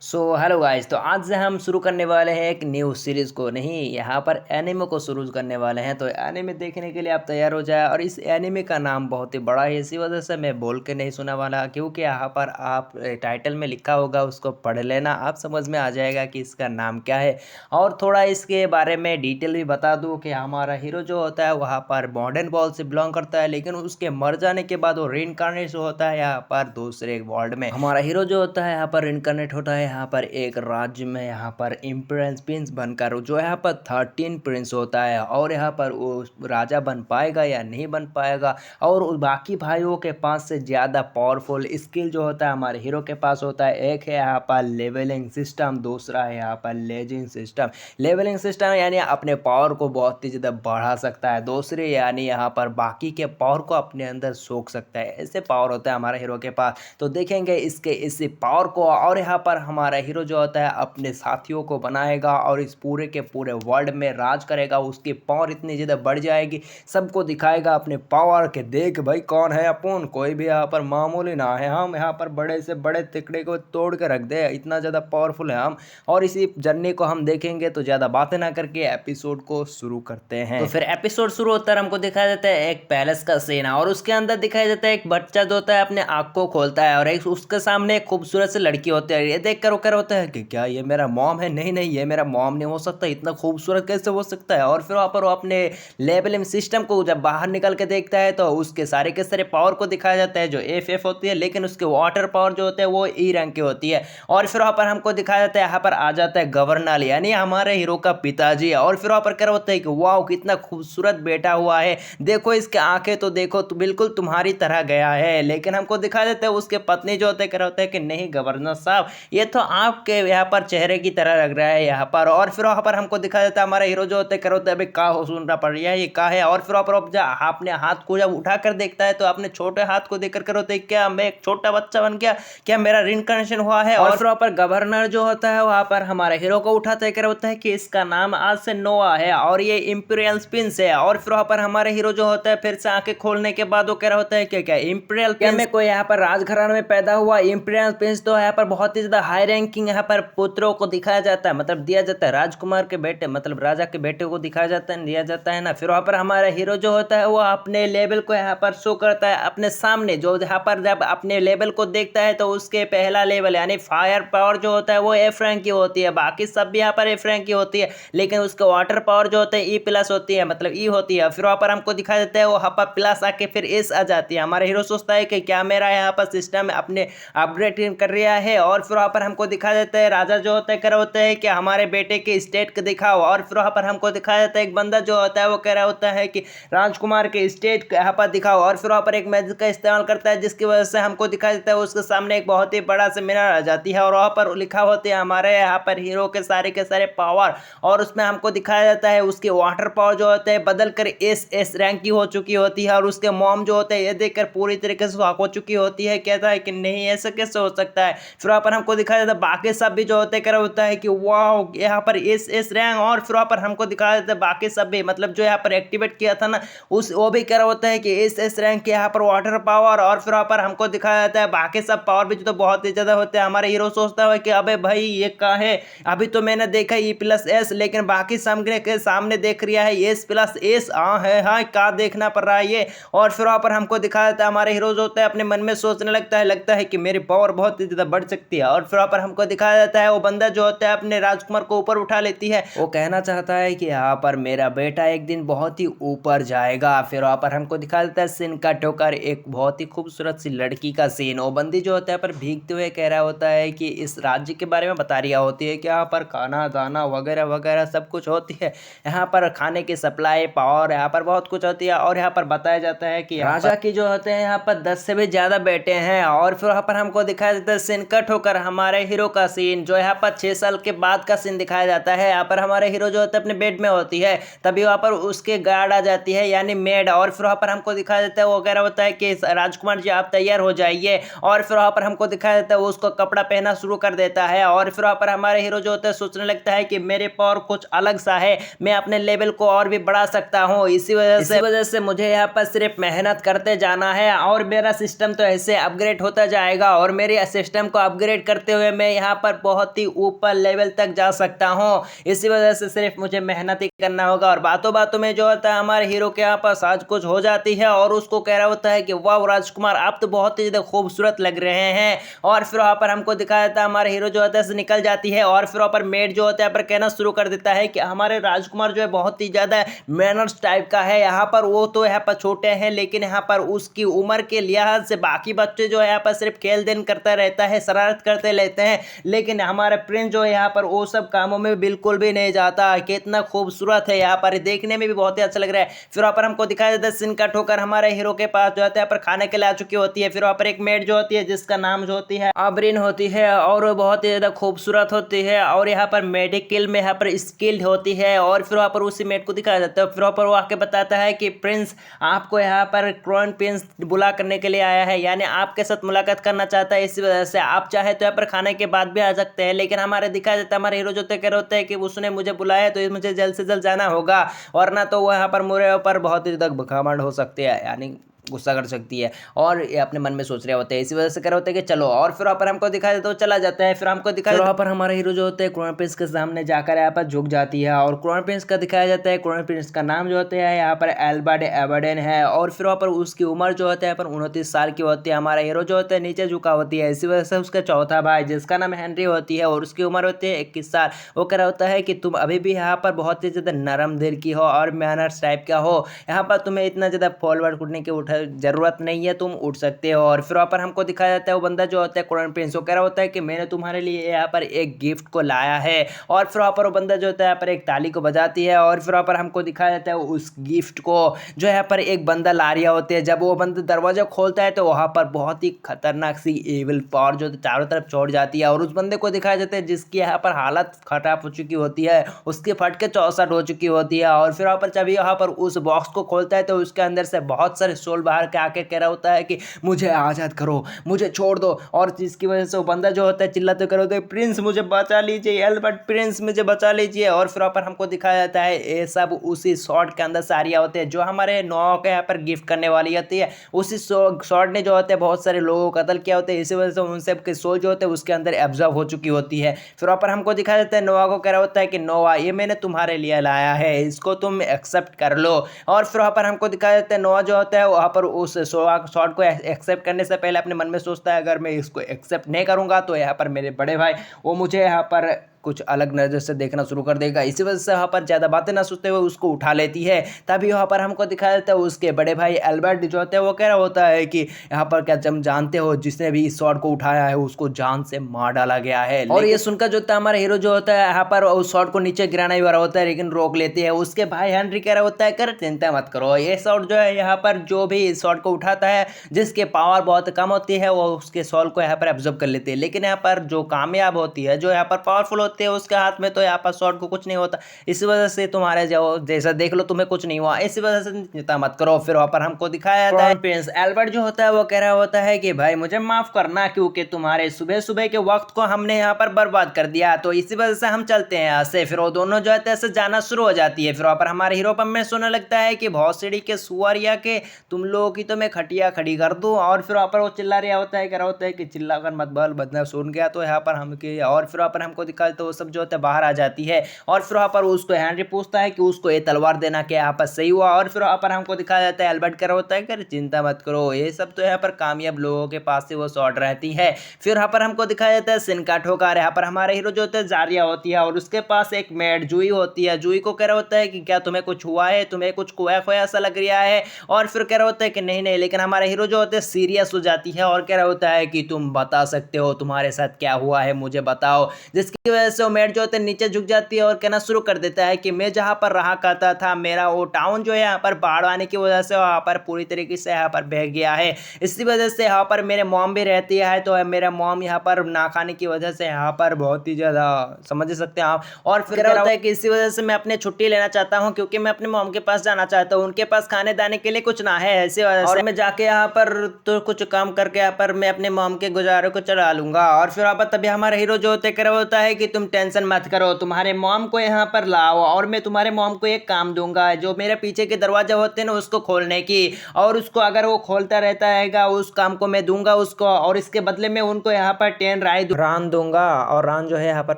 So hello guys, तो आज से हम शुरू करने वाले हैं एक न्यू सीरीज़ को। नहीं, यहाँ पर एनिमे को शुरू करने वाले हैं। तो एनिमे देखने के लिए आप तैयार हो जाए। और इस एनिमे का नाम बहुत ही बड़ा है, इसी वजह से मैं बोल के नहीं सुना वाला, क्योंकि यहाँ पर आप टाइटल में लिखा होगा, उसको पढ़ लेना, आप समझ में आ जाएगा कि इसका नाम क्या है। और थोड़ा इसके बारे में डिटेल भी बता दूँ कि हमारा हीरो जो होता है वहाँ पर मॉडर्न वर्ल्ड से बिलोंग करता है, लेकिन उसके मर जाने के बाद वो रीइंकार्नेट होता है यहाँ पर दूसरे वर्ल्ड में। हमारा हीरो जो होता है यहाँ पर रीइंकार्नेट होता है यहाँ पर एक राज्य में, यहाँ पर इम्परेंस प्रिंस बनकर, जो यहाँ पर 13 प्रिंस होता है। और यहाँ पर वो राजा बन पाएगा या नहीं बन पाएगा। और बाकी भाइयों के पास से ज़्यादा पावरफुल स्किल जो होता है हमारे हीरो के पास होता है। एक है यहाँ पर लेवलिंग सिस्टम, दूसरा है यहाँ पर लेजिंग सिस्टम। लेवलिंग सिस्टम यानी अपने पावर को बहुत ही ज़्यादा बढ़ा सकता है, दूसरे यानी यहाँ पर बाकी के पावर को अपने अंदर सोख सकता है। ऐसे पावर होता है हमारे हीरो के पास। तो देखेंगे इसके इस पावर को। और यहाँ पर हमारा हीरो जो होता है अपने साथियों को बनाएगा और इस पूरे के पूरे वर्ल्ड में राज करेगा। उसकी पावर इतनी ज़्यादा बढ़ जाएगी, सबको दिखाएगा अपने पावर के, देख भाई कौन है अपन, कोई भी यहाँ पर मामूली ना है, हम यहाँ पर बड़े से बड़े तिकड़े को तोड़ के रख दे, इतना ज़्यादा पावरफुल है हम। और इसी जर्नी को हम देखेंगे। तो ज़्यादा बातें ना करके एपिसोड को शुरू करते हैं। तो फिर एपिसोड शुरू होता है, हमको दिखाया जाता है एक पैलेस का सीन, और उसके अंदर दिखाया जाता है एक बच्चा जो होता है अपने आँख को खोलता है और एक उसके सामने एक खूबसूरत सी लड़की होती है। ये देख कर वो होता है कि क्या ये मेरा मॉम है? नहीं नहीं, ये मेरा मॉम नहीं हो सकता, इतना खूबसूरत कैसे हो सकता है। और फिर वहाँ पर वो अपने लेवलिंग सिस्टम को जब बाहर निकल के देखता है तो उसके सारे के सारे पावर को दिखाया जाता है जो एफ होती है, लेकिन उसके वाटर पावर जो होते हैं वो ई रैंक की होती है। और फिर वहाँ पर हमको दिखाया जाता है, यहाँ पर आ जाता है गवर्नर यानी हमारे हीरो का पिताजी। और फिर वहाँ पर क्या होता है कि वाह कितना खूबसूरत बेटा हुआ है, देखो इसके आंखें तो देखो तो बिल्कुल तुम्हारी तरह गया है। लेकिन हमको दिखा देते हैं उसके पत्नी जो होते हैं, क्या होता है कि नहीं गवर्नर साहब, ये तो आपके यहाँ पर चेहरे की तरह लग रहा है यहाँ पर। और फिर वहाँ पर हमको दिखा देता है हमारा हीरो जो होते हैं, क्या होता है अभी का हो सुन रहा पड़ रहा है, ये का है। और फिर वहाँ पर अपने हाथ को जब उठा कर देखता है तो अपने छोटे हाथ को देखकर क्या होता है, क्या मैं एक छोटा बच्चा बन गया, क्या मेरा रिइंकार्नेशन हुआ है। और फिर वहाँ पर गवर्नर जो होता है वहाँ पर हमारे हीरो को उठाता है, क्या होता है कि इसका नाम आज से नोआ है और ये इंपीरियल प्रिंस है। और फिर वहाँ पर हमारे हीरो जो होता है फिर से आंखें खोलने के बाद वो कह रहा होता है कि क्या इंपीरियल प्रिंस में कोई यहाँ पर राजघराने में पैदा हुआ इंपीरियल प्रिंस, तो यहाँ पर बहुत ही ज्यादा हाई रैंकिंग यहाँ पर पुत्रों को दिखाया जाता है, मतलब दिया जाता है, राजकुमार के बेटे मतलब राजा के बेटे को दिखाया जाता है, दिया जाता है ना। फिर वहाँ पर हमारा हीरो जो होता है वो अपने लेवल को यहाँ पर शो करता है अपने सामने, जो यहाँ पर जब अपने लेवल को देखता है तो उसके पहला लेवल यानी फायर पावर जो होता है वो एफ रैंक की होती है, बाकी सब भी यहाँ पर एफ रैंक की होती है, लेकिन उसके वाटर पावर जो होता है ई प्लस होती है, मतलब ई होती है। फिर वहाँ पर हमको दिखा देता है वो यहाँ पर प्लस आके फिर एस आ जाती है। हमारा हीरो सोचता है कि क्या मेरा यहाँ पर सिस्टम अपने अपग्रेड कर रहा है। और फिर वहाँ पर हमको दिखा देता है राजा जो होता है कह रहा होता है कि हमारे बेटे के स्टेट को दिखाओ। और फिर वहाँ पर हमको दिखाया जाता है एक बंदा जो होता है वो कह रहा होता है कि राजकुमार के स्टेट यहाँ पर दिखाओ। और फिर वहाँ पर एक मैजिक का इस्तेमाल करता है जिसकी वजह से हमको दिखा देता है उसके सामने एक बहुत ही बड़ा से मीनार आ जाती है और वहाँ पर लिखा होती है हमारे यहाँ पर हीरो के सारे पावर। और उसमें हमको दिखाया जाता है उसके वाटर पावर जो होते हैं बदल कर एस रैंक की हो चुकी होती है। और उसके मॉम जो होते हैं ये देखकर पूरी तरीके से शॉक हो चुकी होती है, कहता है कि नहीं ऐसा कैसे हो सकता है। फिर वहाँ पर हमको दिखाया जाता है बाकी सब भी जो होते हैं क्या होता है कि वाह यहाँ पर एस रैंक। और फिर वहाँ पर हमको दिखाया जाता है बाकी सब भी मतलब जो यहाँ पर एक्टिवेट किया था ना उस वो भी क्या होता है कि एस रैंक के यहाँ पर वाटर पावर। और फिर वहाँ पर हमको दिखाया जाता है बाकी सब पावर भी जो तो बहुत ही ज़्यादा होते हैं। हमारे हीरो सोचता है कि अबे भाई ये क्या है, अभी तो मैंने देखा ई प्लस एस, लेकिन बाकी सामने के सामने देख रिया है एस प्लस एस हाँ है, हाँ क्या देखना पड़ रहा है ये। और फिर वहाँ पर हमको दिखाया जाता है हमारे हीरो जो होता है अपने मन में सोचने लगता है कि मेरी पावर बहुत ही ज़्यादा बढ़ सकती है। और फिर वहाँ पर हमको दिखाया जाता है वो बंदा जो होता है अपने राजकुमार को ऊपर उठा लेती है, वो कहना चाहता है कि यहाँ पर मेरा बेटा एक दिन बहुत ही ऊपर जाएगा। फिर वहाँ पर हमको दिखा देता है सीन का ठोकर एक बहुत ही खूबसूरत सी लड़की का सीन, वो बंदी जो होता है पर भीगते हुए कह रहा होता है कि इस राज्य के बारे में बता रही होती है कि यहाँ पर खाना दाना वगैरह वगैरह सब कुछ होती है, यहाँ पर खाने की सप्लाई पावर यहाँ पर बहुत कुछ होती है। और यहाँ पर बताया जाता है कि राजा की जो होते हैं यहाँ पर 10 से भी ज्यादा बेटे हैं। और फिर वहाँ पर हमको दिखाया जाता है सीन कट होकर हमारे हीरो का सीन, जो यहाँ पर 6 साल के बाद का सीन दिखाया जाता है। यहाँ पर हमारे हीरो जो होता है अपने बेड में होती है, तभी वहाँ पर उसके गार्ड आ जाती है यानी मेड। और फिर वहाँ पर हमको दिखाया जाता है वो वगैरह होता है कि राजकुमार जी आप तैयार हो जाइए। और फिर वहाँ पर हमको दिखाया जाता है वो उसको कपड़ा पहना शुरू कर देता है। और फिर वहाँ पर हमारे हीरो जो होता है सोचने लगता है कि मेरे पावर कुछ अलग सा है, मैं अपने लेवल को और भी बढ़ा सकता हूँ, इसी वजह से मुझे यहाँ पर सिर्फ मेहनत करते जाना है और मेरा सिस्टम तो ऐसे अपग्रेड होता जाएगा। और मेरे सिस्टम को अपग्रेड करते हुए हुए मैं यहाँ पर बहुत ही ऊपर लेवल तक जा सकता हूँ। इसी वजह से सिर्फ मुझे मेहनत ही करना होगा। और बातों बातों में जो होता है हमारे हीरो के यहाँ पास आज कुछ हो जाती है और उसको कह रहा होता है कि वाह राजकुमार आप तो बहुत ही ज़्यादा खूबसूरत लग रहे हैं। और फिर वहाँ पर हमको दिखाया जाता है हमारे हीरो जो होता है निकल जाती है और फिर वहाँ पर मेड जो होता है पर कहना शुरू कर देता है कि हमारे राजकुमार जो है बहुत ही ज़्यादा मैनर्स टाइप का है। यहाँ पर वो तो यहाँ पर छोटे हैं लेकिन यहाँ पर उसकी उम्र के लिहाज से बाकी बच्चे जो है यहाँ पर सिर्फ खेल देन करता रहता है, शरारत करते रहते हैं, लेकिन हमारा प्रिंस जो है यहाँ पर वो सब कामों में बिल्कुल भी नहीं जाता। कितना खूबसूरत है, यहाँ पर देखने में भी बहुत ही अच्छा लग रहा है। फिर वहाँ पर हमको दिखाया जाता है सिनका ठोकर हमारे हीरो के पास जो है यहाँ पर खाने के लिए आ चुकी होती है। फिर वहाँ पर एक मेड जो होती है जिसका नाम जो होती है आबरीन होती है और वो बहुत ही ज़्यादा खूबसूरत होती है और यहाँ पर मेडिकल में यहाँ पर स्किल्ड होती है। और फिर वहाँ पर उसी मेड को दिखाया जाता है। फिर वहाँ पर वो आके बताता है कि प्रिंस आपको यहाँ पर क्राउन प्रिंस बुला करने के लिए आया है, यानी आपके साथ मुलाकात करना चाहता है। इसी वजह से आप चाहे तो यहाँ पर खाने के बाद भी आ सकते हैं। लेकिन हमारे दिखाया जाता है हमारे हीरो जो कह रहे होते हैं कि उसने मुझे बुलाया है तो मुझे जल्द से जल्द जाना होगा, वरना तो वो यहाँ पर मेरे ऊपर बहुत ही ज़्यादा घमंड हो सकती है, यानी गुस्सा कर सकती है। और ये अपने मन में सोच रहे होते हैं, इसी वजह से कर रहे होते हैं कि चलो। और फिर वहाँ पर हमको दिखाया जाता है तो चला जाता है। फिर हमको दिखाया वहाँ पर हमारा हीरो जो होता है क्राउन प्रिंस के सामने जाकर यहाँ पर झुक जाती है और क्राउन प्रिंस का दिखाया जाता है। क्राउन प्रिंस का नाम जो होता है यहाँ पर एल्बर्ट एबर्डेन है और फिर वहाँ पर उसकी उम्र जो होता है यहाँ पर 29 साल की होती है। हमारा हीरो जो होता है नीचे झुका होती है, इसी वजह से उसका चौथा भाई जिसका नाम हेनरी होती है और उसकी उम्र होती है 21 साल, वो कह रहा होता है कि तुम अभी भी यहाँ पर बहुत ही ज़्यादा नरम दिल की हो और मैनर्स टाइप का हो, यहाँ पर तुम्हें इतना ज़्यादा फॉरवर्ड करने की जरूरत नहीं है, तुम उठ सकते हो। और फिर वहाँ पर हमको दिखाया जाता है वो बंदा जो होता है क्राउन प्रिंस, वो कह रहा होता है कि मैंने तुम्हारे लिए यहाँ पर एक गिफ्ट को लाया है। और फिर वहाँ पर वो बंदा जो होता है यहाँ पर एक ताली को बजाती है और फिर वहाँ पर हमको दिखाया जाता है उस गिफ्ट को जो यहाँ पर एक बंदा ला रहा होता है। जब वो बंदा दरवाजा खोलता है तो वहाँ पर बहुत ही खतरनाक सी एविल पावर जो चारों तरफ छोड़ जाती है और उस बंदे को दिखाया जाता है जिसकी यहाँ पर हालत खराब हो चुकी होती है, उसके फट के 64 हो चुकी होती है। और फिर वहाँ पर जब यहाँ पर उस बॉक्स को खोलता है तो उसके अंदर से बहुत सारे सोल बाहर के आके कह रहा होता है कि मुझे आज़ाद करो, मुझे छोड़ दो। और जिसकी वजह से वो बंदा जो होता है चिल्लाते कर होता है प्रिंस मुझे बचा लीजिए, एल्बर्ट प्रिंस मुझे बचा लीजिए। और फिर वहाँ पर हमको दिखाया जाता है ये सब उसी शॉट के अंदर सारिया होते हैं जो हमारे नोआ के यहाँ पर गिफ्ट करने वाली होती है। उसी शॉट ने जो होते हैं बहुत सारे लोगों को कत्ल किया होता है, इसी वजह से उन सब के सोल जो होते हैं उसके अंदर एब्जॉर्ब हो चुकी होती है। फिर वहाँ पर हमको दिखाया जाता है नोआ को कह रहा होता है कि नोआ ये मैंने तुम्हारे लिए लाया है, इसको तुम एक्सेप्ट कर लो। और फिर वहाँ पर हमको दिखाया जाता है नोआ जो होता है वहाँ पर उस शॉट को एक्सेप्ट करने से पहले अपने मन में सोचता है अगर मैं इसको एक्सेप्ट नहीं करूँगा तो यहाँ पर मेरे बड़े भाई वो मुझे यहाँ पर कुछ अलग नज़र से देखना शुरू कर देगा। इसी वजह से यहाँ पर ज़्यादा बातें ना सोचते हुए उसको उठा लेती है। तभी यहाँ पर हमको दिखाया जाता है उसके बड़े भाई एल्बर्ट जो होते हैं वो कह रहा होता है कि यहाँ पर क्या तुम जानते हो जिसने भी इस शॉट को उठाया है उसको जान से मार डाला गया है। और ये सुनकर जो होता है हमारा हीरो जो होता है यहाँ पर उस शॉट को नीचे गिराना ही वाला होता है लेकिन रोक लेती है। उसके भाई हेनरी कह रहा होता है कर चिंता मत करो, ये शॉट जो है यहाँ पर जो भी इस शॉट को उठाता है जिसके पावर बहुत कम होती है वो उसके शॉट को यहाँ पर एब्जॉर्ब कर लेती है, लेकिन यहाँ पर जो कामयाब होती है जो यहाँ पर पावरफुल होती है उसके हाथ में तो यहाँ पर शॉट को कुछ नहीं होता। इसी वजह से तुम्हारे जो जैसा देख लो तुम्हें कुछ नहीं हुआ, इसी वजह से चिंता मत करो। फिर वहाँ पर हमको दिखाया जाता है प्रिंस एल्बर्ट जो होता है वो कह रहा होता है कि भाई मुझे माफ करना क्योंकि तुम्हारे सुबह सुबह के वक्त को हमने यहाँ पर बर्बाद कर दिया, तो इसी वजह से हम चलते हैं यहाँ से। फिर वो दोनों जो है ऐसे जाना शुरू हो जाती है। फिर वहाँ पर हमारे हीरो पर में सुनने लगता है कि बहुत सीढ़ी के सुअरिया के तुम लोगों की तो मैं खटिया खड़ी कर दूं। और फिर वहाँ पर वो चिल्ला रहा होता है, कह रहा होता है कि चिल्ला कर मत बल बदना सुन गया तो यहाँ पर हम के। और फिर वहाँ पर हमको दिखा तो वो सब जो होता है बाहर आ जाती है। और फिर वहाँ पर उसको हेनरी पूछता है कि उसको ये तलवार देना क्या यहाँ पर सही हुआ। और फिर वहाँ पर हमको दिखाया जाता है एल्बर्ट कर होता है कि चिंता मत करो ये सब तो यहाँ पर कामयाब लोगों के पास से वो शॉट रहती है। फिर वहाँ पर हमको दिखाया जाता है सिनका ठोकर, यहाँ पर हमारे हीरो जो होता है जारिया होती है और उसके पास एक मेड जूही होती है। जूही को कह रहा होता है कि क्या तुम्हें कुछ हुआ है, तुम्हें कुछ खोया खोया सा लग रहा है। और फिर कह रहा होता है कि नहीं नहीं, लेकिन हमारा हीरो जो होता है सीरियस हो जाती है और कह रहा होता है कि तुम बता सकते हो तुम्हारे साथ क्या हुआ है, मुझे बताओ। जिसकी वजह से वो मेड जो होता है नीचे झुक जाती है और कहना शुरू कर देता है कि मैं जहाँ पर रहा करता था मेरा वो टाउन जो है यहाँ पर बाढ़ आने की वजह से वहाँ पर पूरी तरीके से यहाँ पर बह गया है। इसी वजह से यहाँ पर मेरे मॉम भी रहती है, तो मेरा मॉम यहाँ पर ना खाने की वजह से यहाँ पर बहुत ही ज़्यादा समझ सकते हैं आप। और फिर कह रहा होता है कि इसी वजह से मैं अपनी छुट्टी लेना चाहता हूँ क्योंकि मैं अपने मॉम के पास जाना चाहता हूँ, उनके पास खाने दाने के लिए कुछ ना है, ऐसी वजह से मैं जाके यहाँ पर तो कुछ काम करके यहाँ पर मैं अपने मॉम के गुजारे को चला लूंगा। और फिर यहाँ पर तभी हमारा हीरो जो होता है कह रहा होता है कि तुम टेंशन मत करो, तुम्हारे मॉम को यहाँ पर लाओ और मैं तुम्हारे मॉम को एक काम दूंगा, जो मेरे पीछे के दरवाजा होते हैं ना उसको खोलने की, और उसको अगर वो खोलता रहता हैगा उस काम को मैं दूंगा उसको, और इसके बदले में उनको यहाँ पर 10 रान दूंगा, और रान जो है यहाँ पर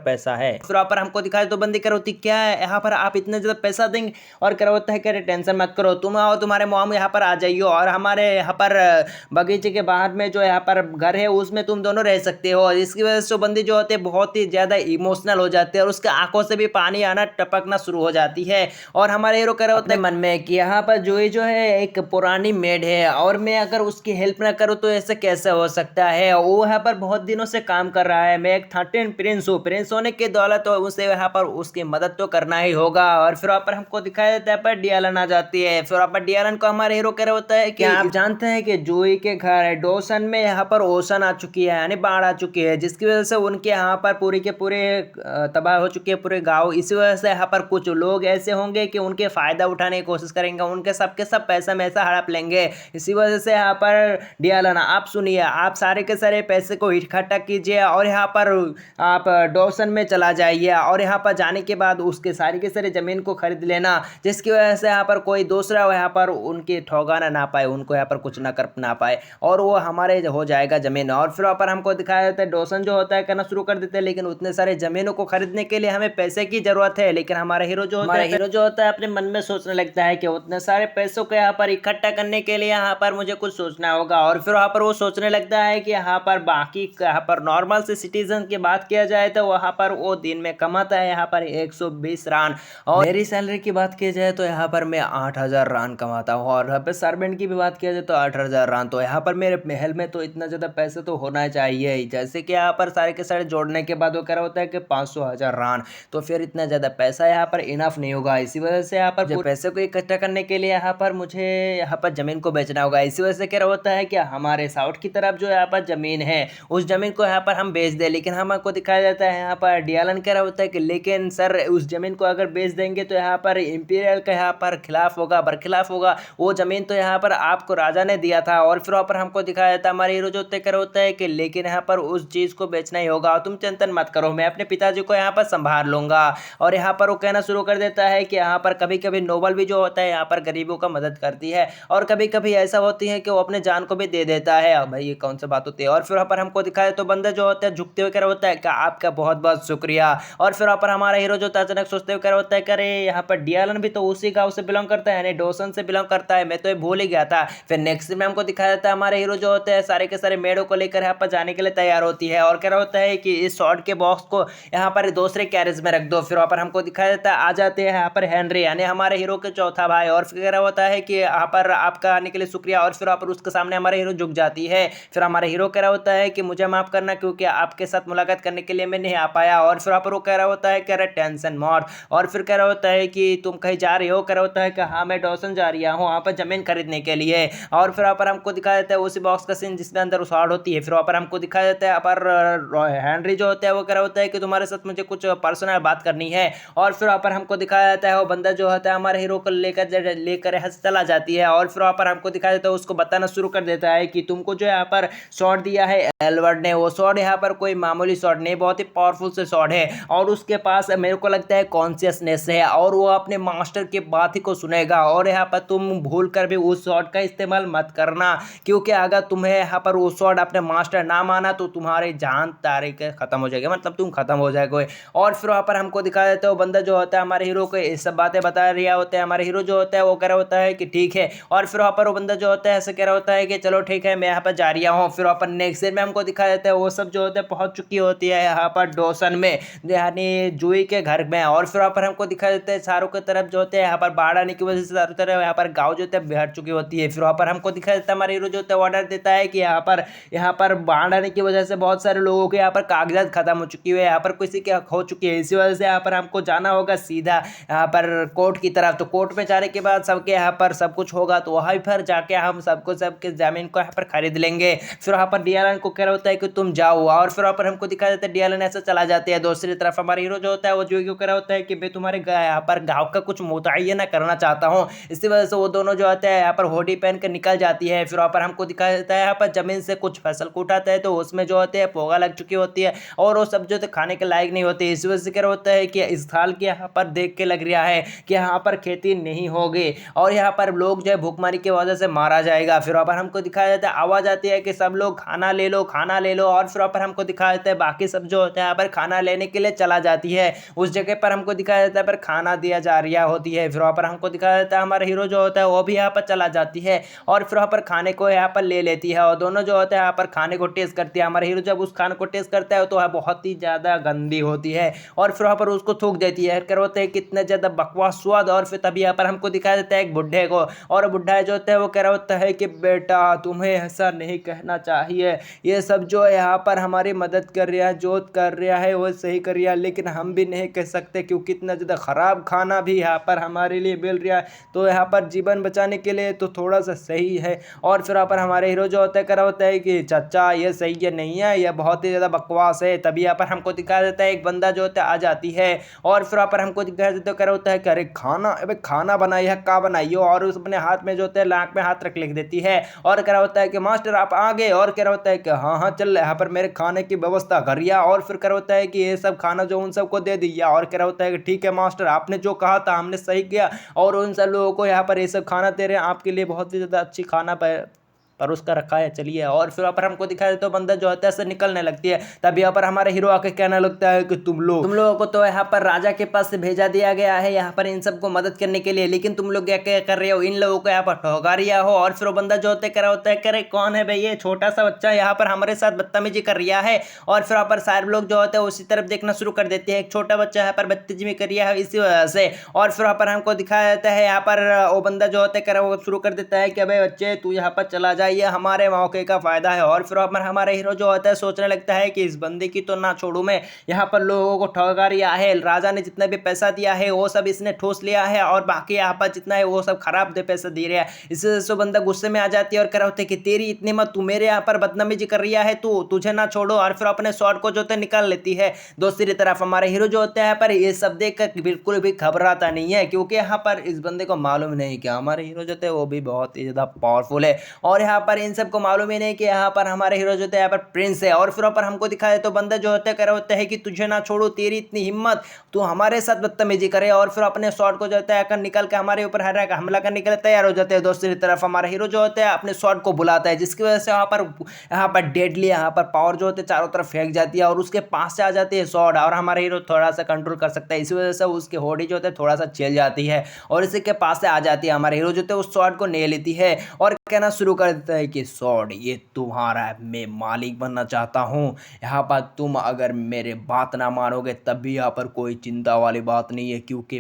पैसा है। फिर वहाँ पर हमको दिखाया तो बंदी करो होती क्या है यहाँ पर आप इतने ज्यादा पैसा देंगे, और कह होता है कह टेंशन मत करो, तुम और तुम्हारे मॉम यहाँ पर आ जाइयो, और हमारे यहाँ पर बगीचे के बाहर में जो यहाँ पर घर है उसमें तुम दोनों रह सकते हो। इसकी वजह से बंदी जो होते हैं बहुत ही ज्यादा इमोशनल हो जाते हैं और उसके आंखों से भी पानी आना टपकना शुरू हो जाती है। और हमारे हीरो कह रहे होते हैं मन में कि यहाँ पर जोई जो है एक पुरानी मेड है और मैं अगर उसकी हेल्प ना करूँ तो ऐसे कैसे हो सकता है, वो यहाँ पर बहुत दिनों से काम कर रहा है, मैं एक 13 प्रिंस हूँ, प्रिंस होने के दौलत तो उसे यहाँ पर उसकी मदद तो करना ही होगा। और फिर वहाँ पर हमको दिखाया देता है पर डियालन आ जाती है। फिर वहाँ पर डियालन को हमारे हीरो कह रहे होता है कि आप जानते हैं कि जोई के घर डोसन में यहाँ पर ओशन आ चुकी है, यानी बाढ़ आ चुकी है, जिसकी वजह से उनके यहाँ पर पूरी के पूरे तबाह हो चुके हैं पूरे गांव। इसी वजह से यहाँ पर कुछ लोग ऐसे होंगे कि उनके फायदा उठाने की कोशिश करेंगे, उनके सबके सब पैसा में ऐसा हड़प लेंगे। इसी वजह से यहाँ पर डियालन आप सुनिए, आप सारे के सारे पैसे को इकट्ठा कीजिए और यहाँ पर आप डोसन में चला जाइए, और यहाँ पर जाने के बाद उसके सारी के सारे जमीन को खरीद लेना, जिसकी वजह से यहाँ पर कोई दूसरा यहाँ पर उनकी ठोगाना ना पाए, उनको यहाँ पर कुछ ना कर ना पाए, और वो हमारे हो जाएगा जमीन। और फिर वहाँ पर हमको दिखाया जाता है डोसन जो होता है करना शुरू कर देते हैं, लेकिन उतने सारे जमीनों को खरीदने के लिए हमें पैसे की जरूरत है। लेकिन हमारा हीरो जो होता है अपने मन में सोचने लगता है कि उतने सारे पैसों को यहाँ पर इकट्ठा करने के लिए यहाँ पर मुझे कुछ सोचना होगा। और फिर वहाँ पर वो सोचने लगता है कि यहाँ पर बाकी यहाँ पर नॉर्मल से सिटीजन की बात किया जाए तो वहाँ पर वो दिन में कमाता है यहाँ पर 120 रान, और मेरी सैलरी की बात की जाए तो यहाँ पर मैं 8000 रान कमाता हूँ, और यहाँ पे सर्वेंट की भी बात किया जाए तो 8000 रान, तो यहाँ पर मेरे महल में तो इतना ज़्यादा पैसे तो होना चाहिए ही। जैसे कि यहाँ पर सारे के सारे जोड़ने के बाद वो कह रहा होता है कि 500,000 रान, तो फिर इतना ज़्यादा पैसा यहाँ पर इनफ नहीं होगा। इसी वजह से यहाँ पर पैसे को इकट्ठा करने के लिए यहाँ पर मुझे यहाँ पर ज़मीन को बेचना होगा। इसी वजह से कह रहा होता है कि हमारे साउथ की तरफ जो यहाँ पर ज़मीन है उस ज़मीन को यहाँ पर हम बेच दें, लेकिन हमको दिखाया जाता है यहाँ पर डियालन कह रहा होता है कि लेकिन सर उस ज़मीन को अगर बेच देंगे तो यहाँ पर इंपीरियल का यहाँ पर खिलाफ होगा, बरखिलाफ होगा, वो ज़मीन तो यहाँ पर आपको राजा ने दिया था। और फिर वहाँ पर हमको दिखाया जाता है हमारे हीरो जो तय कर होता है कि लेकिन यहाँ पर उस चीज़ को बेचना ही होगा, तुम चिंतन मत करो, मैं अपने पिताजी को यहाँ पर संभाल लूंगा। और यहाँ पर वो कहना शुरू कर देता है कि यहाँ पर कभी कभी नोबल भी जो होता है यहाँ पर गरीबों का मदद करती है, और कभी कभी ऐसा होती है कि वो अपने जान को भी दे देता है। अब भाई ये कौन सी बात होती है। और फिर वहाँ पर हमको दिखाया तो बंदा जो होता है झुकते हुए कह रहा होता है कि आपका बहुत बहुत शुक्रिया। और फिर वहाँ पर हमारा हीरो जो अचानक सोचते हुए कह रहा होता है करे यहाँ पर डियालन भी तो उसी गाँव से बिलोंग करता है, यानी डोसन से बिलोंग करता है, मैं तो ये भूल ही गया था। फिर नेक्स्ट में हमको दिखाया जाता है हमारे हीरो जो होते हैं सारे के सारे मेड़ों को लेकर यहाँ पर जाने के लिए तैयार होती है, और कह रहा होता है कि इस शॉर्ट के बॉक्स को यहाँ पर दूसरे कैरेज में रख दो। फिर वहाँ पर हमको दिखाया जाता है आ जाते हैं यहाँ पर हेनरी, यानी हमारे हीरो के चौथा भाई, और फिर कह रहा होता है कि यहाँ पर आपका आने के लिए शुक्रिया। और फिर वहाँ पर उसके सामने हमारे हीरो झुक जाती है। फिर हमारा हीरो कह रहा होता है कि मुझे माफ करना क्योंकि आपके साथ मुलाकात करने के लिए मैं नहीं आ पाया। और फिर वहाँ पर वो कह रहा होता है कह रहा टेंशन मॉड, और फिर कह रहा होता है कि तुम कहीं जा रही हो, कह रहा होता है कि हाँ मैं डॉसन जा रही हूँ वहाँ पर जमीन खरीदने के लिए। और फिर वहाँ पर हमको दिखाया जाता है उसी बॉक्स का सीन जिसमें अंदर शॉर्ट होती है। फिर वहाँ पर हमको दिखाया जाता है पर हेनरी जो होता है वो कह रहा होता है कि तुम्हारे साथ मुझे कुछ पर्सनल बात करनी है। और फिर वहाँ पर हमको दिखाया जाता है वो बंदा जो होता है हमारे हीरो को लेकर चला जाती है। और फिर वहाँ पर हमको दिखाया जाता है उसको बताना शुरू कर देता है कि तुमको जो यहाँ पर शॉट दिया है एलवर्ड ने, वो शॉट यहाँ पर कोई मामूली शॉट नहीं, बहुत ही पावरफुल से शॉट है, और उसके पास मेरे को लगता है कॉन्शियसनेस है, और वो अपने मास्टर की बात ही को सुनेगा। और यहाँ पर तुम भूल कर भी उस शॉट का इस्तेमाल मत करना, क्योंकि अगर तुम्हें यहाँ पर वो शॉट अपने मास्टर ना माना तो तुम्हारी जान तारीख खत्म हो जाएगी, मतलब तुम खत्म हो जाएगा। और फिर वहाँ पर हमको दिखा देते हो बंदा जो होता है हमारे हीरो को ये सब बातें बता रहा होता है। हमारे हीरो जो होता है वो कह रहा होता है कि ठीक है। और फिर वहाँ पर वो बंदा जो होता है ऐसे कह रहा होता है कि चलो ठीक है मैं यहाँ पर जा रहा हूँ। फिर वहाँ पर नेक्स्ट सीन में हमको दिखा देता है वो सब जो होता है पहुंच चुकी होती है यहाँ पर डोसन में, यानी जूही के घर में। और फिर वहाँ पर हमको दिखा देता है चारों की तरफ जो होते हैं यहाँ पर बाढ़ आने की वजह से चारों तरफ यहाँ पर गाँव जो होता है बिहार चुकी होती है। फिर वहाँ पर हमको दिखा देता है हमारे हीरो जो होता है ऑर्डर देता है कि यहाँ पर बाढ़ आने की वजह से बहुत सारे लोगों के यहाँ पर कागजात खत्म हो चुकी है, यहाँ पर किसी की हो चुकी है, इसी वजह से यहाँ पर हमको जाना होगा सीधा यहाँ पर कोर्ट की तरफ। तो कोर्ट में जाने के बाद सबके यहाँ पर सब कुछ होगा तो वहाँ पर जाके हम सबके जमीन को यहाँ पर खरीद लेंगे। फिर वहाँ पर डियालन को कह रहा होता है कि तुम जाओ। और फिर वहाँ पर हमको दिखा देता है डियालन ऐसे चला जाते हैं। दूसरी तरफ हमारे हीरो जो होता है वो जो कह रहा होता है कि मैं तुम्हारे यहाँ पर गाँव का कुछ मुतय्यन करना चाहता हूँ। इसी वजह से वो दोनों जो होते हैं यहाँ पर होडी पहन कर निकल जाती है। फिर वहाँ पर हमको दिखा देता है यहाँ पर जमीन से कुछ फसल को उठाता है तो उसमें जो होते हैं पोगा लग चुकी होती है, और वो सब जो खाने खाने के लायक नहीं होते। इस वजह से क्या होता है कि इस साल के यहाँ पर देख के लग रहा है कि यहाँ पर खेती नहीं होगी और यहाँ पर लोग जो है भूखमरी की वजह से मारा जाएगा। फिर वहाँ पर हमको दिखाया जाता है, आवाज़ आती है कि सब लोग खाना ले लो, खाना ले लो, और फिर वहाँ पर हमको दिखाया जाता है बाकी सब जो होता है यहाँ पर खाना लेने के लिए चला जाती है। उस जगह पर हमको दिखाया जाता है पर खाना दिया जा रहा होती है। फिर वहाँ पर हमको दिखाया जाता है हमारा हीरो जो होता है वो भी यहाँ पर चला जाती है और फिर वहाँ पर खाने को यहाँ पर ले लेती है और दोनों जो होता है यहाँ पर खाने को टेस्ट करती है। हमारा हीरो जब उस खाने को टेस्ट करता है तो वह बहुत ही ज़्यादा गंदी होती है और फिर वहाँ पर उसको थूक देती है। क्या होता है कितने ज़्यादा बकवास स्वाद। और फिर तभी यहाँ पर हमको दिखाया जाता है एक बुढ़े को, और बुढ़ा जो होता है वो कह रहा होता है कि बेटा तुम्हें ऐसा नहीं कहना चाहिए, ये सब जो है यहाँ पर हमारी मदद कर रहा है, जो कर रहा है वो सही कर रहा है, लेकिन हम भी नहीं कह सकते क्योंकि इतना ज़्यादा ख़राब खाना भी यहाँ पर हमारे लिए मिल रहा है, तो यहाँ पर जीवन बचाने के लिए तो थोड़ा सा सही है। और फिर यहाँ पर हमारे हीरो जो होता है कह रहा होता है कि चाचा ये सही है नहीं है, ये बहुत ही ज़्यादा बकवास है। तभी यहाँ पर हमको दिखाया जाता है एक बंदा जो होता है आ जाती है और फिर यहाँ पर हमको दिखाया जाता है कह रहा होता है कि अरे खाना, अबे खाना बनाई है, का बनाई हो, और उस अपने हाथ में जो होता है लाख में हाथ रख लिख देती है और कह रहा होता है कि मास्टर आप आ गए, और कह रहा होता है कि हाँ हाँ चल यहाँ पर मेरे खाने की व्यवस्था करिया, और फिर कह रहा होता है कि ये सब खाना जो उन सबको दे दिया, और कह रहा होता है कि ठीक है मास्टर आपने जो कहा था हमने सही किया और उन सब लोगों को यहाँ पर ये सब खाना दे रहे हैं, आपके लिए बहुत ही ज़्यादा अच्छी खाना परोस कर रखा है, चलिए। और फिर वहाँ पर हमको दिखाया तो बंदा जो होता है ऐसे निकलने लगती है। तब यहाँ पर हमारे हीरो आके कहने लगता है कि तुम लोगों को तो यहाँ पर राजा के पास से भेजा दिया गया है यहाँ पर इन सबको मदद करने के लिए, लेकिन तुम लोग क्या क्या कर रहे हो, इन लोगों को यहाँ पर ठोका रिया हो। और फिर वो बंदा जो होता है कह रहा होता है करे कौन है भाई, ये छोटा सा बच्चा यहाँ पर हमारे साथ बदतमीजी कर रिया है। और फिर वहाँ पर सारे लोग जो होते हैं उसी तरफ देखना शुरू कर देते हैं, एक छोटा बच्चा यहाँ पर बदतमीजी कर रिया है इसी वजह से। और फिर वहाँ पर हमको दिखाया जाता है यहाँ पर वो बंदा जो होता है कह रहा वो शुरू कर देता है कि भाई बच्चे तू यहाँ पर चला जाइए, हमारे मौके का फायदा है। और फिर हमारा हीरो जो होता है सोचने लगता है कि इस बंदे की तो ना छोड़ू मैं, यहाँ पर लोगों को ठगा रिया है, राजा ने जितना भी पैसा दिया है वो सब इसने ठूस लिया है और बाकी यहाँ पर जितना है वो सब खराब दे पैसा दे रहा है। इससे बंदा गुस्से में आ जाती है और कह रहा होता है कि तेरी इतनी मत, तू मेरे यहाँ पर बदनामी कर रहा है, तू तुझे ना छोड़ो। और फिर अपने शॉर्ट को जो होता है निकाल लेती है। दूसरी तरफ हमारे हीरो जो होता है यहाँ पर ये सब देख कर बिल्कुल भी घबराता नहीं है क्योंकि यहाँ पर इस बंदे को मालूम नहीं कि हमारे हीरो जो है वो भी बहुत ही ज्यादा पावरफुल है और यहाँ पर इन सबको मालूम ही नहीं कि यहाँ पर हमारे हीरो जो है यहाँ पर प्रिंस है। और फिर ऊपर हमको दिखाया तो बंदा जो होता है कह रहा होता है कि तुझे ना छोड़ो, तेरी इतनी हिम्मत, तू हमारे साथ बदतमीजी करे। और फिर अपने शॉट को जो होता है निकल के हमारे ऊपर हमला करने के लिए तैयार हो जाते हैं। दूसरी तरफ हमारा हीरो जो होता है अपने शॉट को बुलाता है जिसकी वजह से यहाँ पर डेडली यहाँ पर पावर जो होते है चारों तरफ फेंक जाती है और उसके पास से आ जाती है शॉट और हमारा हीरो थोड़ा सा कंट्रोल कर सकता है। इसी वजह से उसकी होड़ी जो होता है थोड़ा सा चल जाती है और इसी के पास से आ जाती है। हमारे हीरो जो होते है उस शॉट को ले लेती है और कहना शुरू कर देता है कि शॉट ये तुम्हारा है, मैं मालिक बनना चाहता हूँ, यहाँ पर तुम अगर मेरे बात ना मानोगे तब भी यहाँ पर कोई चिंता वाली बात नहीं है क्योंकि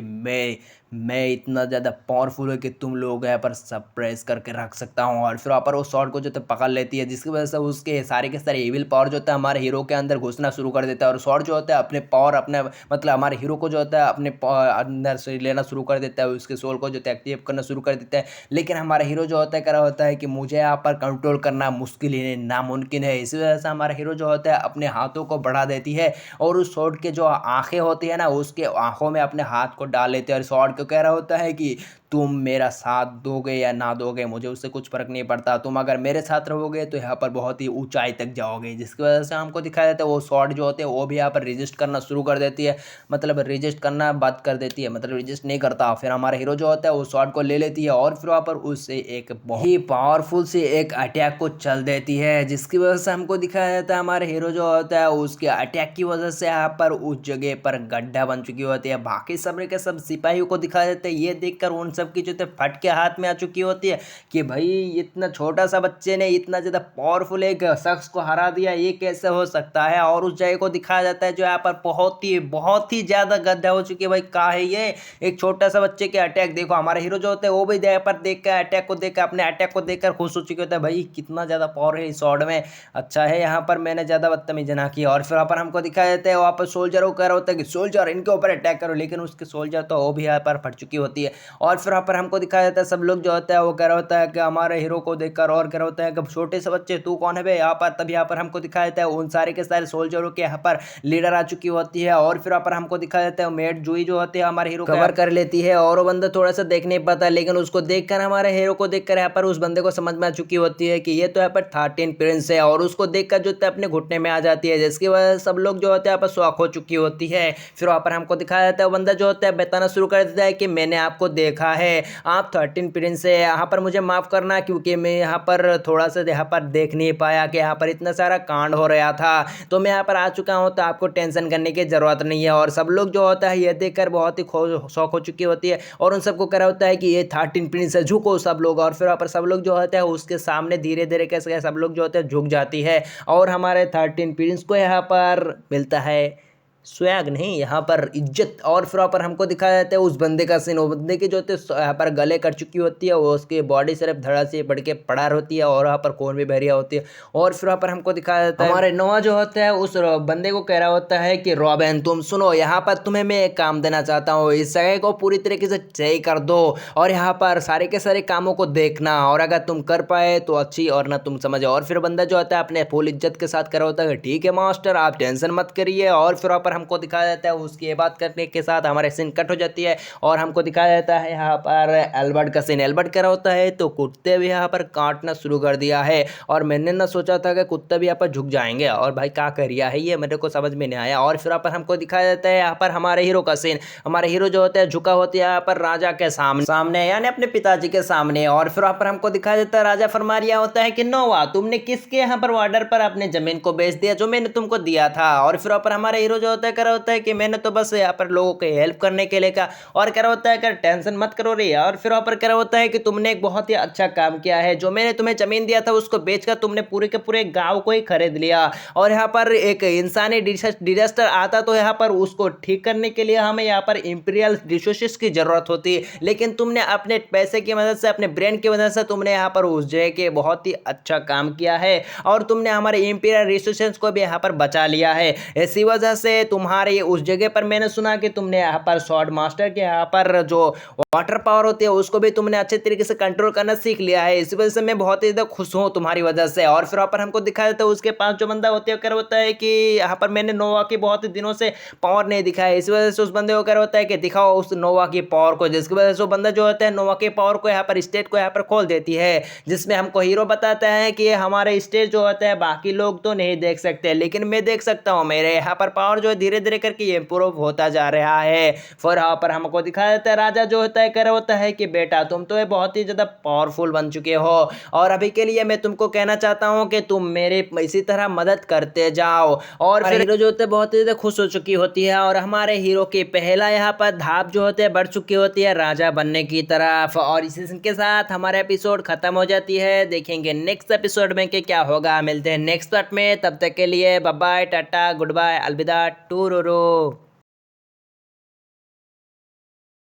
मैं इतना ज़्यादा पावरफुल है कि तुम लोग यहाँ पर सरप्राइज करके रख सकता हूँ। और फिर वहाँ पर वो शॉट को जो है पकड़ लेती है जिसकी वजह से उसके सारे के सारे एविल पावर जो होता है हमारे हीरो के अंदर घुसना शुरू कर देता है और शॉट जो होता है अपने पावर अपने मतलब हमारे हीरो को जो होता है अपने अंदर से लेना शुरू कर देता है, उसके सोल को जो है एक्टिवेट करना शुरू कर देता है। लेकिन हमारा हीरो जो होता है कह रहा होता है कि मुझे यहाँ पर कंट्रोल करना मुश्किल ही नामुमकिन है। इसी वजह से हमारा हीरो जो होता है अपने हाथों को बढ़ा देती है और उस शॉट के जो आंखें होती है ना उसके आंखों में अपने हाथ को डाल लेते हैं और शॉट को कह रहा होता है कि तुम मेरा साथ दोगे या ना दोगे मुझे उससे कुछ फर्क नहीं पड़ता, तुम अगर मेरे साथ रहोगे तो यहाँ पर बहुत ही ऊंचाई तक जाओगे। जिसकी वजह से हमको दिखाया जाता है वो शॉट जो होते हैं वो भी यहाँ पर रजिस्ट करना शुरू कर देती है, मतलब रजिस्ट करना बंद कर देती है, मतलब रजिस्ट नहीं करता। फिर हमारा हीरो जो होता है वो शॉट को ले लेती है और फिर वहाँ पर उससे एक बहुत ही पावरफुल से एक अटैक को चल देती है जिसकी वजह से हमको दिखाया जाता है हमारे हीरो जो होता है उसके अटैक की वजह से यहाँ पर उस जगह पर गड्ढा बन चुकी होती है। बाकी सब के सब सिपाहियों को दिखाया जाता है, ये देखकर उन सब की जो है फट के हाथ में आ चुकी होती है कि भाई इतना छोटा सा बच्चे ने इतना ज़्यादा पावरफुल एक शख्स को हरा दिया, ये कैसे हो सकता है। और उस जगह को दिखाया जाता है जो यहाँ पर बहुत ही ज़्यादा गड्ढा हो चुकी है। भाई कहाँ है ये, एक छोटा सा बच्चे के अटैक देखो। हमारे हीरो जो होते हैं वो भी देख कर अटैक को देख कर अपने अटैक को देखकर खुश हो चुके होते हैं, भाई कितना ज़्यादा पावर है इस शॉट में, अच्छा है यहाँ पर मैंने ज़्यादा बदतमीजी ना की। और फिर वहाँ पर हमको दिखाया जाता है वहाँ पर सोल्जर को कह रहा होता है कि सोल्जर इनके ऊपर अटैक करो, लेकिन उसके सोल्जर तो वो भी यहाँ पर फट चुकी होती है। और फिर फिर वहाँ पर हमको दिखाया जाता है सब लोग जो होता है वो कह रहा होता है कि हमारे हीरो को देखकर, और कह रहा होता है कि छोटे से बच्चे तू कौन है बे यहाँ पर। तब यहाँ पर हमको दिखाया जाता है उन सारे के सारे सोल्जरों के यहाँ पर लीडर आ चुकी होती है, और फिर वहाँ पर हमको दिखाया जाता है मेड जुई जो होती है हमारे हीरो कवर कर लेती है, और वो बंदा थोड़ा सा देख नहीं पाता, लेकिन उसको देखकर हमारे हीरो को देखकर यहाँ पर उस बंदे को समझ में आ चुकी होती है कि ये तो यहाँ पर 13 प्रिंस है, और उसको देखकर जो है अपने घुटने में आ जाती है, जिसकी वजह से सब लोग जो होते हैं यहाँ पर शॉक हो चुकी होती है। फिर वहाँ पर हमको दिखाया जाता है वो बंदा जो होता है बताना शुरू कर देता है कि मैंने आपको देखा है, आप 13 प्रिंस है, यहाँ पर मुझे माफ़ करना क्योंकि मैं यहाँ पर थोड़ा सा यहाँ पर देख नहीं पाया कि यहाँ पर इतना सारा कांड हो रहा था, तो मैं यहाँ पर आ चुका हूँ, तो आपको टेंशन करने की ज़रूरत नहीं है। और सब लोग जो होता है ये देखकर बहुत ही शौक हो चुकी होती है, और उन सबको कह रहा होता है कि ये 13 प्रिंस है, झुको सब लोग। और फिर वहाँ पर सब लोग जो होता है उसके सामने धीरे धीरे कैसे सब लोग जो होते हैं झुक जाती है, और हमारे 13 प्रिंस को यहाँ पर मिलता है स्वैग नहीं, यहाँ पर इज्जत। और फिर वहाँ पर हमको दिखाया जाता है उस बंदे का सीन, वो बंदे की जो होते हैं यहाँ पर गले कट चुकी होती है, वो उसकी बॉडी सिर्फ धड़ा से बढ़ के पड़ा होती है, और वहाँ पर खून भी बहरिया होती है। और फिर वहाँ पर हमको दिखाया जाता है हमारे नोआ जो होता है उस बंदे को कह रहा होता है कि रॉबिन तुम सुनो, यहाँ पर तुम्हें मैं एक काम देना चाहता हूँ, इस जगह को पूरी तरीके से सही कर दो, और यहाँ पर सारे के सारे कामों को देखना, और अगर तुम कर पाए तो अच्छी, और ना तुम समझे। और फिर बंदा जो होता है अपने फुल इज्जत के साथ कर रहा होता है ठीक है मास्टर आप टेंशन मत करिए। और फिर वहाँ पर हमको दिखाया जाता है उसकी ये बात करने के साथ हमारे सीन कट हो जाती है, और हमको दिखाया जाता है यहाँ पर एल्बर्ट का सीन। एल्बर्ट कह रहा होता है तो कुत्ते भी यहाँ पर काटना शुरू कर दिया है, और मैंने ना सोचा था कि कुत्ते भी यहाँ पर झुक जाएंगे, और भाई क्या कर रिया है ये मेरे को समझ में नहीं आया। और फिर यहाँ पर हमको दिखाया जाता है यहाँ पर हमारे हीरो का सीन, हमारे हीरो जो होता है झुका होता है यहाँ पर राजा के सामने यानी अपने पिताजी के सामने। और फिर वहाँ पर हमको दिखाया जाता है राजा फरमा रिया होता है कि नोवा तुमने किसके यहाँ पर ऑर्डर पर अपने जमीन को बेच दिया जो मैंने तुमको दिया था। और फिर वहाँ पर हमारे हीरो जो होता है कह रहा होता है कि मैंने तो बस यहाँ पर लोगों की हेल्प करने के लिए कहा, और कह रहा होता है कि टेंशन मत करो रे। और फिर वहाँ पर कह रहा होता है कि तुमने एक बहुत ही अच्छा काम किया है, जो मैंने तुम्हें जमीन दिया था उसको बेचकर तुमने पूरे के पूरे गांव को ही खरीद लिया, और यहाँ पर एक इंसानी डिजास्टर आता तो यहाँ पर उसको ठीक करने के लिए हमें यहाँ पर इंपीरियल रिसोर्सेस की जरूरत होती है, लेकिन तुमने अपने पैसे की मदद से अपने ब्रेन की वजह से तुमने यहाँ पर उस जगह के बहुत ही अच्छा काम किया है, और तुमने हमारे इंपीरियल रिसोर्सेस को भी यहाँ पर बचा लिया है। इसी वजह से तुम्हारे उस जगह पर मैंने सुना कि तुमने यहाँ पर स्वॉर्ड मास्टर के यहाँ पर जो वाटर पावर होती है उसको भी तुमने अच्छे तरीके से कंट्रोल करना सीख लिया है, इस वजह से मैं बहुत ही ज़्यादा खुश हूँ तुम्हारी वजह से। और फिर वहाँ पर हमको दिखाया जाता है उसके पास जो बंदा होता है कर होता है कि यहाँ पर मैंने नोवा की बहुत ही दिनों से पावर नहीं दिखाया, इस वजह से उस बंदे को कर होता है कि दिखाओ उस नोवा की पावर को, जिसकी वजह से वो बंदा जो होता है नोवा की पावर को यहाँ पर स्टेट को यहाँ पर खोल देती है, जिसमें हमको हीरो बताता है कि हमारे स्टेट जो होता है बाकी लोग तो नहीं देख सकते लेकिन मैं देख सकता हूँ, मेरे यहाँ पर पावर जो है धीरे धीरे करके इम्प्रूव होता जा रहा है। फिर यहाँ पर हमको दिखाया जाता है राजा जो होता है कह रहा होता है कि बेटा तुम तो बहुत ही ज़्यादा पावरफुल बन चुके हो, और अभी के लिए मैं तुमको कहना चाहता हूँ कि तुम मेरे इसी तरह मदद करते जाओ। और फिर हीरो जो होते हैं बहुत ही ज़्यादा खुश हो चुकी होती है, और हमारे हीरो की पहला यहाँ पर धाप जो होते हैं बढ़ चुकी होती है राजा बनने की तरफ। और इसी के साथ हमारा एपिसोड खत्म हो जाती है, देखेंगे नेक्स्ट एपिसोड में कि क्या होगा। मिलते हैं नेक्स्ट पार्ट में, तब तक के लिए bye bye ta ta goodbye अलविदा टूरू।